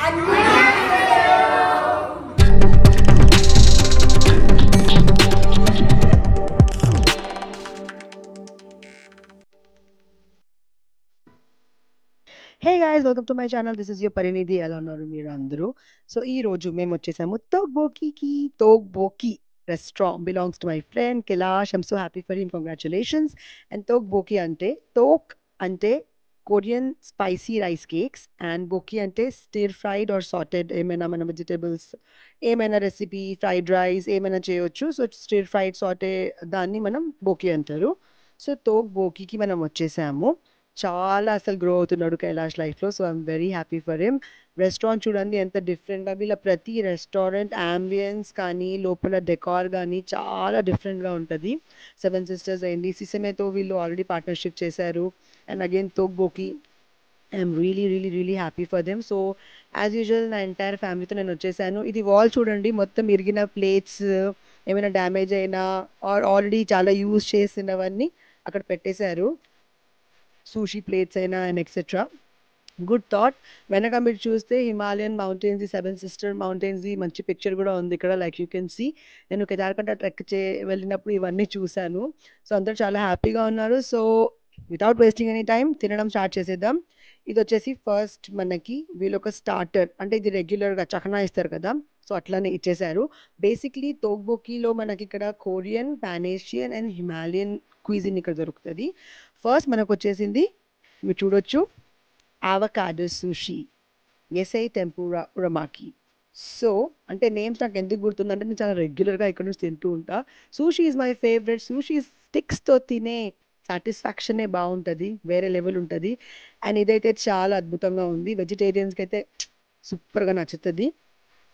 Hey guys, welcome to my channel. This is your Parinidhi Elanor Mirandru. So ee roju మేము వచ్చేసాము Tokboki. Tokboki restaurant belongs to my friend Kailash. I'm so happy for him. Congratulations. And Tokboki ante Korean spicy rice cakes and boki ante stir fried or sauteed ఏమైనా మన vegetables ఏమైనా recipe fried rice ఏమైనా చేయొచ్చు. So stir fried Sathe దాన్ని మనం బోకి అంటారు. So Touq బోకికి మనం వచ్చేసాము. చాలా అసలు గ్రో అవుతున్నాడు కైలాష్ లైఫ్‌లో. So, I'm very happy for him. Restaurant చూడండి ఎంత డిఫరెంట్‌గా వీళ్ళ ప్రతి రెస్టారెంట్ యాంబియన్స్ కానీ, లోపల డెకార్ గానీ చాలా డిఫరెంట్‌గా ఉంటది. 'సెవెన్ సిస్టర్స్' అయింది. 'సిసమే'తో వీళ్ళు ఆల్రెడీ పార్ట్నర్‌షిప్ చేశారు. And again Tokbokki. I'm really happy for them. So, as usual నా ఎంటైర్ ఫ్యామిలీతో నేనొచ్చేసాను. ఇది వాల్ చూడండి మొత్తం ఇరిగిన ప్లేట్స్, ఏమైనా డ్యామేజ్ అయినా ఆర్ ఆల్రెడీ చాలా యూజ్ చేసినవన్నీ అక్కడ పెట్టేశారు. సూషీ ప్లేట్స్ అయినా అండ్ ఎక్సెట్రా. Good thought. వెనక మీరు చూస్తే హిమాలయన్ మౌంటైన్స్‌ది 'సెవెన్ సిస్టర్ మౌంటైన్స్‌ది' మంచి పిక్చర్ గూడా ఉంది ఇక్కడ. Like you can see. నేను కేదార్‌కంఠ ట్రెక్ వెళ్ళినప్పుడు ఇవన్నీ చూసాను. సో, అందరూ చాలా హ్యాపీగా ఉన్నారు. So, without wasting any time తినడం స్టార్ట్ చేసేద్దాం. ఇదొచ్చేసి ఫస్ట్ మనకి వీళ్ళొక స్టార్టర్ అంటే ఇది రెగ్యులర్‌గా చఖనా ఇస్తారు కదా! సో, అట్లనే ఇచ్చేశారు. బేసిక్‌లీ తోక్బోకీలో మనకిక్కడ Korean, pan Asian and Himalayan cuisine ఇక్కడ దొరుకుతది. ఫస్ట్ మనకొచ్చేసింది మీరు చూడొచ్చు అవకాడో సుషి, ఎసై టెంపురా ఉరమాకి. సో, అంటే నేమ్స్ నాకెందుకు గుర్తుందంటే నేను చాలా రెగ్యులర్‌గా ఇక్కడ నుంచి తింటూ ఉంటా. Sushi is my favourite. Sushi స్టిక్స్‌తో తినే సాటిస్ఫాక్షనే బావుంటది. వేరే లెవెల్ ఉంటది. అండ్ ఇదైతే చాలా అద్భుతంగా ఉంది. వెజిటేరియన్స్‌కైతే సూపర్‌గా నచ్చుతది.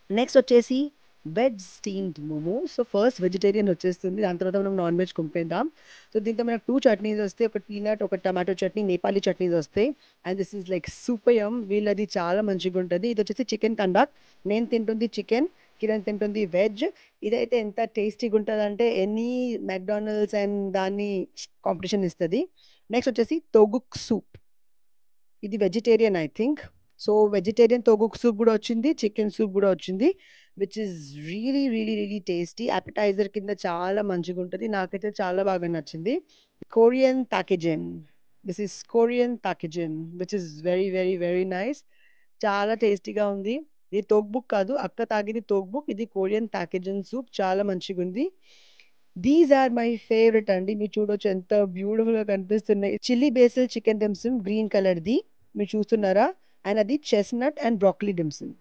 నెక్స్ట్ వచ్చేసి veg steamed momo. So, first vegetarian వచ్చేస్తుంది. దాని తర్వాత మనం నాన్ వెజ్ కుంపేద్దాం. సో, దీంతో మనకు 2 చట్నీస్ వస్తాయి. ఒకటి పీనట్, ఒకటి టమాటో చట్నీ, నేపాలీ చట్నీస్ వస్తాయి. And this is like super yum. వీళ్ళది చాలా మంచిగుంటది. ఇదొచ్చేసి చికెన్ కండాక్. నేను తింటుంది చికెన్. కిరణ్ తింటుంది వెజ్. ఇదైతే ఎంత టేస్టీగుంటదంటే ఎనీ మెక్‌డానల్డ్స్ అండ్ దాన్ని కాంపిటీషన్ ఇస్తది. నెక్స్ట్ వచ్చేసి తోగుక్ సూప్. ఇది vegetarian I think. So, vegetarian tteokguk soup గూడా వచ్చింది. చికెన్ సూప్ గూడా వచ్చింది. Which is really tasty. Appetizer కింద చాలా మంచిగుంటది. నాకైతే చాలా బాగా నచ్చింది. కొరియన్ తాకెజెన్. దిస్ ఈస్ కొరియన్ తాకెజెన్ విచ్ ఈస్ వెరీ నైస్. చాలా టేస్టీగా ఉంది. ఇది తోక్బుక్ కాదు. అక్క తాగింది తోక్బుక్. ఇది కొరియన్ తాకెజెన్ సూప్ చాలా మంచిగుంది. దీస్ ఆర్ మై ఫేవరెట్ అండి. మీరు చూడొచ్చు ఎంత బ్యూటిఫుల్‌గా కనిపిస్తున్నాయి. Chilli basil chicken dim some green కలర్‌ది. మీరు చూస్తున్నారా? అండ్ అది chestnut and broccoli dim some.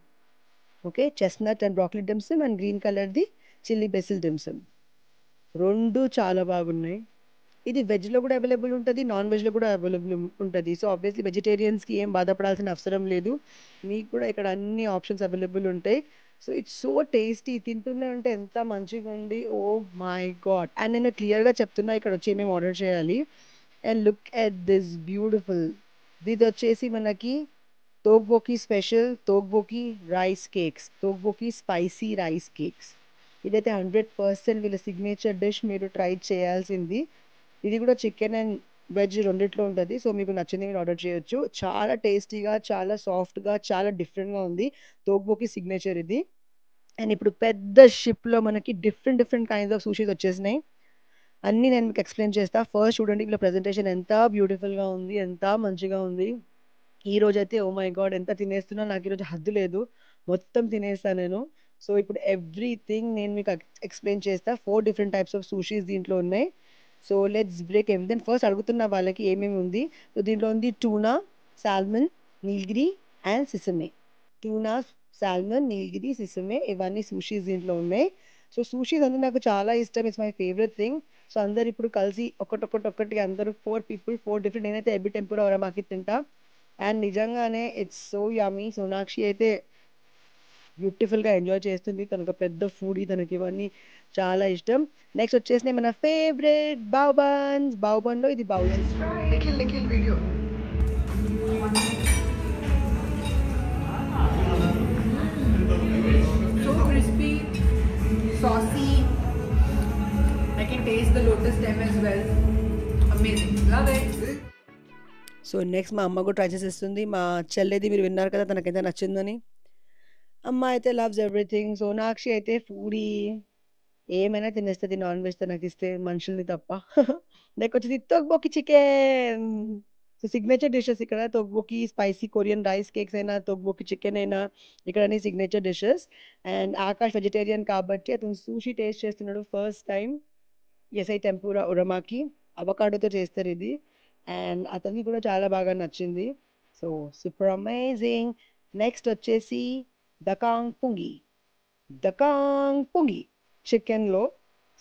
Okay. Chestnut and broccoli dim some and green కలర్‌ది చిల్లీ బేసిల్ డిమ్ సమ్. 2 చాలా బాగున్నాయి. ఇది వెజ్‌లో గూడా అవైలబుల్ ఉంటది. నాన్ వెజ్‌లో కూడా అవైలబుల్ ఉంటది. సో, ఆబ్వియస్‌లీ వెజిటేరియన్స్‌కి ఏం బాధపడాల్సిన అవసరం లేదు. మీకు కూడా ఇక్కడ అన్ని ఆప్షన్స్ అవైలబుల్ ఉంటాయి. So, it's so tasty. తింటూనే ఉంటే ఎంత మంచిగుంది. Oh my God! అండ్ నేను క్లియర్‌గా చెప్తున్నా ఇక్కడొచ్చి ఏమేమి ఆర్డర్ చేయాలి. And look at this beautiful. ఇదొచ్చేసి మనకి tteokbokki special tteokbokki rice cakes. Tteokbokki spicy rice cakes. ఇదైతే 100% వీళ్ళ సిగ్నేచర్ డిష్. మీరు ట్రై చేయాల్సింది. ఇది కూడా చికెన్ అండ్ వెజ్ రెండిట్లో ఉంటది. సో, మీకు నచ్చింది మీరు ఆర్డర్ చేయొచ్చు. చాలా టేస్టీగా, చాలా సాఫ్ట్‌గా, చాలా డిఫరెంట్‌గా ఉంది. తోక్బోకి సిగ్నేచర్ ఇది. అండ్ ఇప్పుడు పెద్ద షిప్‌లో మనకి డిఫరెంట్ కైండ్స్ ఆఫ్ సుషీస్ వచ్చేసినాయి. అన్నీ నేను మీకు ఎక్స్‌ప్లెయిన్ చేస్తా. ఫస్ట్ చూడండి వీళ్ళ ప్రెజెంటేషన్ ఎంత బ్యూటిఫుల్‌గా ఉంది. ఎంత మంచిగా ఉంది. ఈరోజైతే ఓహ్ మై గాడ్! ఎంత తినేస్తున్నా నాకు ఈరోజు హద్దు లేదు. మొత్తం తినేసా నేను. సో, ఇప్పుడు ఎవ్రీథింగ్ నేను మీకు ఎక్స్‌ప్లెయిన్ చేస్తా. 4 డిఫరెంట్ టైప్స్ ఆఫ్ సుషీస్ దీంట్లో ఉన్నాయి. So, let's break everything. First అడుగుతున్న వాళ్ళకి ఏమేమి ఉంది. సో, దీంట్లో ఉంది tuna, salmon, Nilgiri and sesame. Tuna, salmon, Nilgiri, sesame ఇవన్నీ సుషీస్ దీంట్లో ఉన్నాయి. సో, సుషీస్ అంటే నాకు చాలా ఇష్టం. It's my favourite thing. So, అందరూ ఇప్పుడు కలిసి ఒకటి అందరూ 4 పీపుల్ 4 డిఫరెంట్ నేనైతే ఎబి టెంపురా ఒరామాకి తింటా. అండ్ నిజంగానే ఇట్స్ సో యమ్మీ. సోనాక్షి అయితే బ్యూటిఫుల్‌గా ఎంజాయ్ చేస్తుంది. తనొక పెద్ద ఫుడీ. తనకివన్నీ చాలా ఇష్టం. నెక్స్ట్ వచ్చేసి మన ఫేవరెట్ బావ్ బన్స్. బావ్ బన్‌లో ఇది బావ్ cheese. Nikhil video so crispy, saucy. I can taste the lotus stem as well. Amazing, love it. So, next మా అమ్మ కూడా ట్రై చేసేస్తుంది. మా చెల్లిది మీరు విన్నారు కదా! తనకైతే నచ్చిందని. అమ్మ అయితే లవ్స్ ఎవ్రీథింగ్. సోనాక్షి అయితే ఫుడీ. ఏమైనా తినేస్తది నాన్ వెజ్ తనకిస్తే మనుషుల్ని తప్ప. నెక్కొచ్చేసి తోక్బోకి చికెన్. సో, సిగ్నేచర్ డిషెస్ ఇక్కడ తోక్బోకి స్పైసీ కొరియన్ రైస్ కేక్స్ అయినా, తోక్బోకి చికెన్ అయినా ఇక్కడ అన్ని signature dishes. And Akash vegetarian కాబట్టి అతను సూషి టేస్ట్ చేస్తున్నాడు ఫస్ట్ టైమ్. ఎసై టెంపురా ఉరమాకి అవకాడోతో చేస్తారిది. అండ్ అతనికి కూడా చాలా బాగా నచ్చింది. So, super amazing. నెక్స్ట్ వచ్చేసి దకాంగ్ పుంగి. దకాంగ్ పుంగి చికెన్‌లో.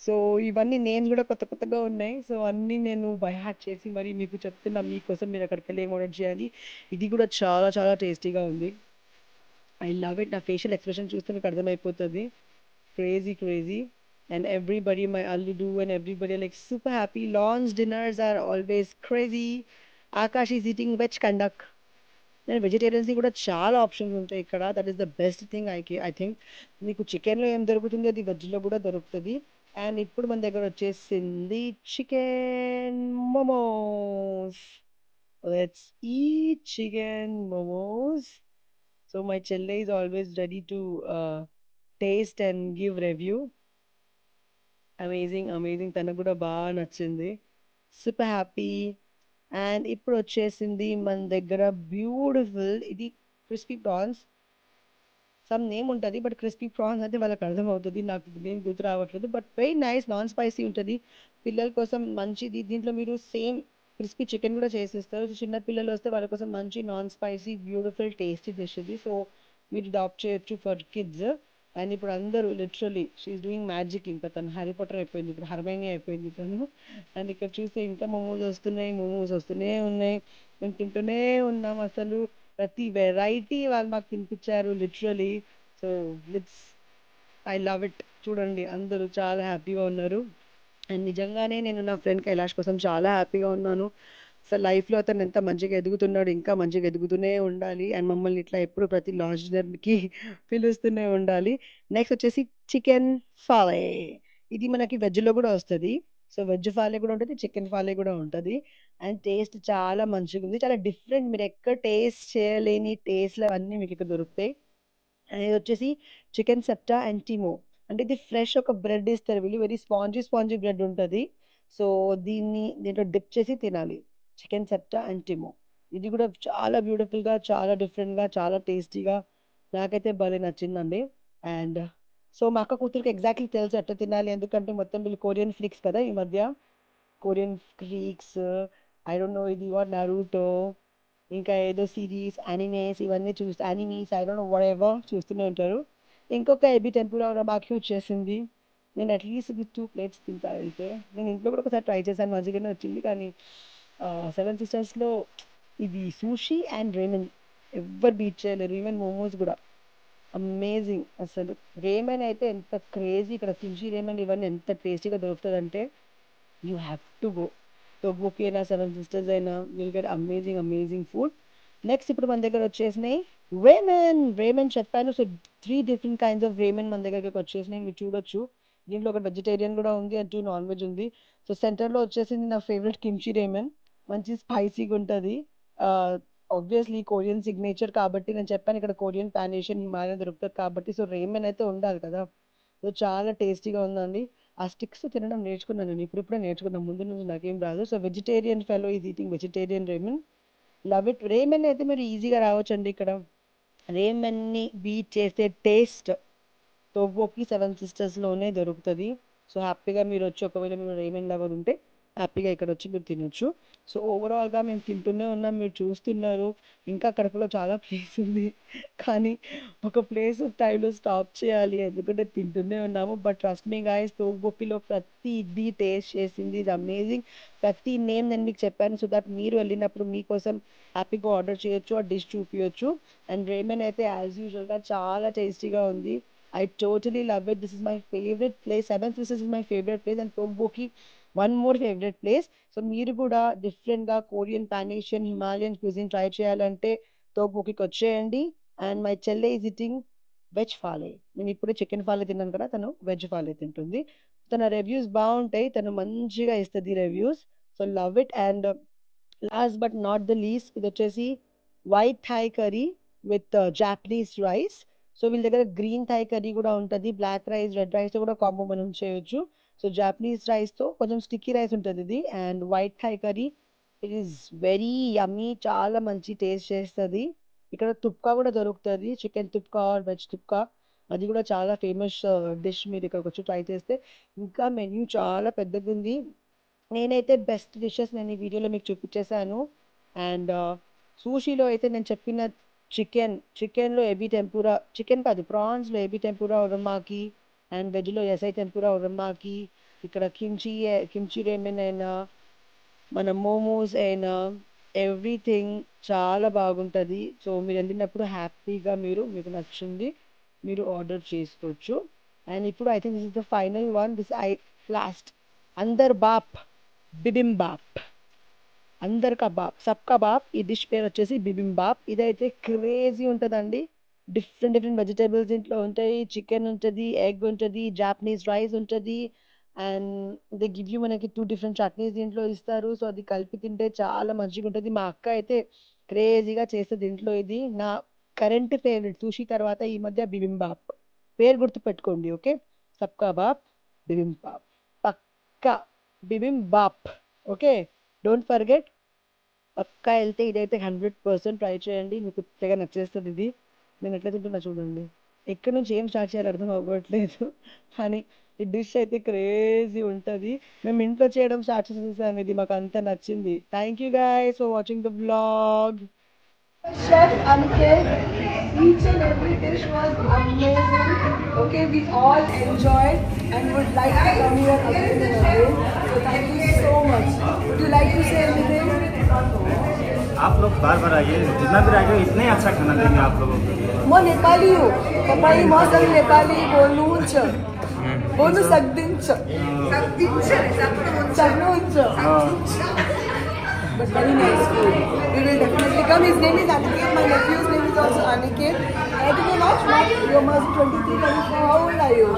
సో, ఇవన్నీ నేమ్స్ గూడా కొత్త కొత్తగా ఉన్నాయి. సో, అన్నీ నేను బై హార్ట్ చేసి మరి మీకు చెప్తున్నా. మీకోసం మీరు అక్కడికెళ్ళి ఏం ఆర్డర్ చేయాలి. ఇది కూడా చాలా చాలా టేస్టీగా ఉంది. I love it. నా ఫేషియల్ ఎక్స్‌ప్రెషన్ చూస్తే మీకు అర్థమైపోతది. Crazy crazy. And everybody my అల్లుడు and everybody are like super happy. Lunch dinners are always crazy. Akash is eating veg కండక్. నేను వెజిటేరియన్స్‌ని కూడా చాలా ఆప్షన్స్ ఉంటాయి ఇక్కడ. That is the best thing I think. మీకు చికెన్‌లో ఏం దొరుకుతుంది అది వెజ్‌లో కూడా దొరుకుతది. అండ్ ఇప్పుడు మన దగ్గర వచ్చేసింది chicken momos. Let's eat chicken momos. So, my చెల్లె is always ready to taste and give review. Amazing! Amazing! తనకు కూడా బాగా నచ్చింది. Super happy. అండ్ ఇప్పుడొచ్చేసింది మన దగ్గర బ్యూటిఫుల్ ఇది క్రిస్పీ ప్రాన్స్. సమ్ నేమ్ ఉంటది. బట్ క్రిస్పీ ప్రాన్స్ అంటే వాళ్ళకర్థమవుతది. నాకు నేమ్ గుర్తు రావట్లేదు. But very nice non spicy ఉంటది. పిల్లల కోసం మంచిది. దీంట్లో మీరు సేమ్ క్రిస్పీ చికెన్ కూడా చేసిస్తారు. చిన్న పిల్లలు వస్తే వాళ్ళ కోసం మంచి non spicy beautiful tasty dish ఇది. సో, మీరు ఇది ఆప్ట్ చేయొచ్చు ఫర్ కిడ్స్. అండ్ ఇప్పుడు అందరూ literally she is doing magic. ఇంకా తను హ్యారీ పాటర్ అయిపోయింది. ఇప్పుడు హర్మైనీ అయిపోయింది తను. అండ్ ఇక్కడ చూస్తే ఇంకా మోమోస్ వస్తున్నాయి. మోమోస్ వస్తూనే ఉన్నాయి. మేము తింటూనే ఉన్నాం అసలు. ప్రతి వెరైటీ వాళ్ళు మాకు తినిపించారు literally. So, it's I love it. చూడండి అందరూ చాలా హ్యాపీగా ఉన్నారు. అండ్ నిజంగానే నేను నా ఫ్రెండ్ కైలాష్ కోసం చాలా హ్యాపీగా ఉన్నాను. అసలు లైఫ్‌లో అతను ఎంత మంచిగా ఎదుగుతున్నాడు. ఇంకా మంచిగా ఎదుగుతూనే ఉండాలి. అండ్ మమ్మల్ని ఇట్లా ఎప్పుడు ప్రతి లాంచ్ డిన్నర్‌కి పిలుస్తూనే ఉండాలి. నెక్స్ట్ వచ్చేసి చికెన్ ఫాలే. ఇది మనకి వెజ్‌లో కూడా వస్తది. సో, వెజ్ ఫాలే కూడా ఉంటది. చికెన్ ఫాలే కూడా ఉంటది. అండ్ టేస్ట్ చాలా మంచిగుంది. చాలా డిఫరెంట్ మీరెక్కడ టేస్ట్ చేయలేని టేస్ట్‌లు అవన్నీ మీకిక్కడ దొరుకుతాయి. ఇదొచ్చేసి చికెన్ సెప్టా అండ్ టిమో. అంటే ఇది ఫ్రెష్ ఒక బ్రెడ్ ఇస్తారు వీళ్ళు. వెరీ స్పాంజీ స్పాంజీ బ్రెడ్ ఉంటది. సో, దీంట్లో డిప్ చేసి తినాలి. చికెన్ సెప్టా అండ్ టిమో. ఇది కూడా చాలా బ్యూటిఫుల్‌గా, చాలా డిఫరెంట్‌గా, చాలా టేస్టీగా నాకైతే భలే నచ్చిందండి. అండ్ సో, మా అక్క కూతురికి ఎగ్జాక్ట్‌లీ తెలుసు ఎట్లా తినాలి. ఎందుకంటే మొత్తం వీళ్ళు కొరియన్ ఫ్రీక్స్ కదా ఈ మధ్య. Korean freaks. I don't know ఇది వాట్ 'నరుటో' ఇంకా ఏదో సీరీస్, యానిమేస్ ఇవన్నీ animes I don't know whatever చూస్తూనే ఉంటారు. ఇంకొక ఎబి టెంపురా ఉరమాకి వచ్చేసింది. నేను అట్‌లీస్ట్ ఇది 2 ప్లేట్స్ తింటా అయితే. నేను ఇంట్లో కూడా ఒకసారి ట్రై చేశాను మంచిగానే వచ్చింది. కానీ 'సెవెన్ సిస్టర్స్‌లో' ఇది సుషి అండ్ రేమెన్ ఎవ్వరు బీట్ చేయలేరు. ఈవెన్ మోమోస్ కూడా అమేజింగ్ అసలు. రేమెన్ అయితే ఎంత క్రేజీ ఇక్కడ సుషి, రేమెన్ ఇవన్నీ ఎంత టేస్టీగా దొరుకుతదంటే యూ హ్యావ్ టు గో. టోబ్‌గోకి అయినా, సెవెన్ సిస్టర్స్ అయినా will get amazing, amazing food. Next ఇప్పుడు మన దగ్గర వచ్చేసినాయి రేమెన్. రేమెన్ చెప్పాను. సో, 3 డిఫరెంట్ కైండ్స్ ఆఫ్ రేమెన్ మన దగ్గరకి వచ్చేసినాయి. మీరు చూడొచ్చు. దీంట్లో ఒకటి వెజిటేరియన్ కూడా ఉంది. అండ్ 2 నాన్ వెజ్ ఉంది. సో, సెంటర్‌లో వచ్చేసింది నా ఫేవరెట్ కిమ్చి రేమెన్. మంచి స్పైసీగా ఉంటది. ఆహ్, ఆబ్వియస్‌లీ కొరియన్ సిగ్నేచర్ కాబట్టి నేను చెప్పాను ఇక్కడ కొరియన్, పాన్ ఏషియన్, హిమాలయన్ దొరుకుతది కాబట్టి సో, రేమెన్ అయితే ఉండాలి కదా! సో, చాలా టేస్టీగా ఉందండి. ఆ స్టిక్స్ తినడం నేర్చుకున్నాను నేను. ఇప్పుడిప్పుడే నేర్చుకున్నా. ముందు నుంచి నాకేం రాదు. So, vegetarian fellow is eating vegetarian ramen. Love it. Ramen అయితే మీరు ఈజీగా రావచ్చండి ఇక్కడ. రేమెన్‌ని బీట్ చేసే టేస్ట్ టోబ్‌గోకి, సెవెన్ సిస్టర్స్‌లోనే దొరుకుతది. సో, హ్యాపీగా మీరొచ్చి ఒకవేళ మీరు రేమెన్ లవర్ ఉంటే హ్యాపీగా ఇక్కడొచ్చి మీరు తినొచ్చు. సో, ఓవరాల్‌గా మేము తింటూనే ఉన్నాం. మీరు చూస్తున్నారు. ఇంకా కడుపులో చాలా ప్లేస్ ఉంది. కానీ ఒక ప్లేస్ టైంలో స్టాప్ చేయాలి. ఎందుకంటే తింటూనే ఉన్నాము. బట్ ట్రస్ట్ మీ గైస్ తోగ్బోకిలో ప్రతిది టేస్ట్ చేసింది. ఇది అమేజింగ్. ప్రతి నేమ్ నేను మీకు చెప్పాను. సో దట్ మీరు వెళ్ళినప్పుడు మీకోసం హ్యాపీగా ఆర్డర్ చేయొచ్చు. ఆ డిష్ చూపియొచ్చు. అండ్ రేమెన్ అయితే యాజ్ యూజువల్‌గా చాలా టేస్టీగా ఉంది. I totally love it. This is my favorite place. Seven Sisters is my favorite place, and Tteokbokki one more favorite place. So మీరు కూడా డిఫరెంట్‌గా Korean, pan Asian, Himalayan cuisine try చేయాలంటే తోక్బోకికి వచ్చేయండి. అండ్ మై చెల్లె ఈజ్ ఈటింగ్ వెజ్ ఫాలే. నేను ఇప్పుడే chicken ఫాలే తిన్నాను కదా! తను వెజ్ ఫాలే తింటుంది. తన రివ్యూస్ బావుంటాయి. తను మంచిగా ఇస్తది reviews. So love it. And last but not the least ఇదొచ్చేసి white Thai curry with Japanese rice. So వీళ్ళ దగ్గర గ్రీన్ థాయ్ కర్రీ కూడా ఉంటుంది, బ్లాక్ రైస్, రెడ్ రైస్తో కూడా కాంబో మనం చేయొచ్చు. సో జాపనీస్ రైస్తో కొంచెం స్టిక్కీ రైస్ ఉంటుంది ఇది, and white Thai curry it is very యమ్మీ, చాలా మంచి టేస్ట్ చేస్తుంది. ఇక్కడ తుప్కా కూడా దొరుకుతుంది, చికెన్ తుప్కా ఆర్ వెజ్ తుప్కా, అది కూడా చాలా ఫేమస్ డిష్. మీరు ఇక్కడికి వచ్చి ట్రై చేస్తే. ఇంకా మెన్యూ చాలా పెద్దగా ఉంది. నేనైతే బెస్ట్ డిషెస్ నేను ఈ వీడియోలో మీకు చూపించేశాను. అండ్ సూషీలో అయితే నేను చెప్పిన చికెన్లో ఎబీ టెంపురా, చికెన్ కాదు ప్రాన్స్లో ఎబీ టెంపురా ఉరమాకి, అండ్ వెజ్లో ఎస్ఐ టెంపురా ఉరమాకి, ఇక్కడ కిమ్చి రేమెన్ అయినా మన మోమోస్ అయినా ఎవ్రీథింగ్ చాలా బాగుంటుంది. సో మీరు వెళ్ళినప్పుడు హ్యాపీగా మీకు నచ్చింది మీరు ఆర్డర్ చేసుకోవచ్చు. అండ్ ఇప్పుడు I think this is the final one, last అందర్ బాప్ బిబింబాప్, అందర్ కబాబ్ సబ్ కబాబ్. ఈ డిష్ పేరు వచ్చేసి బిబింబాప్. ఇదైతే క్రేజీ ఉంటుందండి. డిఫరెంట్ వెజిటేబుల్స్ ఇంట్లో ఉంటాయి, చికెన్ ఉంటుంది, ఎగ్ ఉంటుంది, జాపనీస్ రైస్ ఉంటుంది, అండ్ దే గివ్ యూ మనకి 2 డిఫరెంట్ చట్నీస్ దీంట్లో ఇస్తారు. సో అది కలిపి తింటే చాలా మంచిగా ఉంటుంది. మా అక్క అయితే క్రేజీగా చేస్తుంది ఇంట్లో. ఇది నా కరెంట్ ఫేవరెట్, సూషి తర్వాత ఈ మధ్య బిబింబాప్. పేరు గుర్తుపెట్టుకోండి, ఓకే? సబ్ కబాబ్ బిబింబాప్, పక్కా బిబింబాప్, ఓకే? Don't forget. పక్కా వెళ్తే ఇదైతే 100% ట్రై చేయండి, మీకు తెగ నచ్చేస్తుంది ఇది. నేను ఎట్లా తింటున్నా చూడండి. ఎక్కడి నుంచి ఏం స్టార్ట్ చేయాలి అర్థం అవ్వట్లేదు, కానీ ఈ డిష్ అయితే క్రేజీ ఉంటుంది. మేము ఇంట్లో చేయడం స్టార్ట్ చేసేసాము, ఇది మాకు అంత నచ్చింది. Thank you guys for watching the vlog. Chef Ankit, each and every dish was amazing. Okay, we all enjoyed and would like to come here again and again. So thank you so much. Would you like to say anything? आप लोग बार बार आइए, जितना भी आइए इतना ही अच्छा खाना देंगे आप लोगों को. मैं नेपाली हूँ, पपाई बहुत सारी नेपाली बोलूँ बोलूँ सकदिन but very nice food. We will definitely come. His name is Aniket. My nephew's name is also Aniket. I think you're not much. You're must 23, 24. How old are you?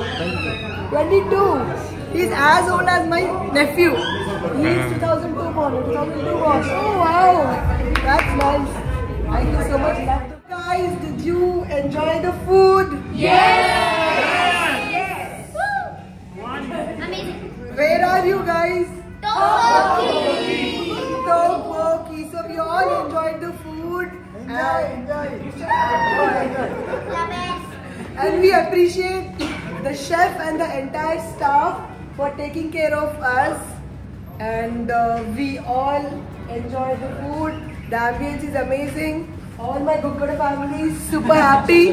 22. He's as old as my nephew. He's 2002 born. 2002 born. Oh wow, that's nice. Thank you so much. Guys, did you enjoy the food? Yes! Amazing. Where are you guys? Tteokbokki. Tteokbokki. So we all enjoyed the food. And we appreciate the chef and the entire staff for taking care of us. And we all enjoyed the food. The ambience is amazing. All my Guggoda family is super happy.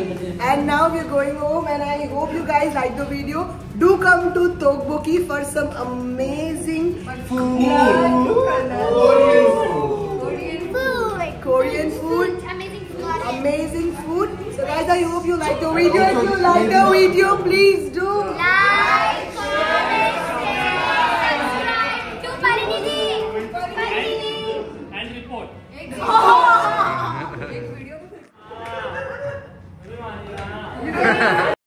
And now we are going home, and I hope you guys like the video. Do come to Tteokbokki for some amazing food. Korean food. Amazing food. Amazing food. So guys, I hope you like the video. If you like the video, please do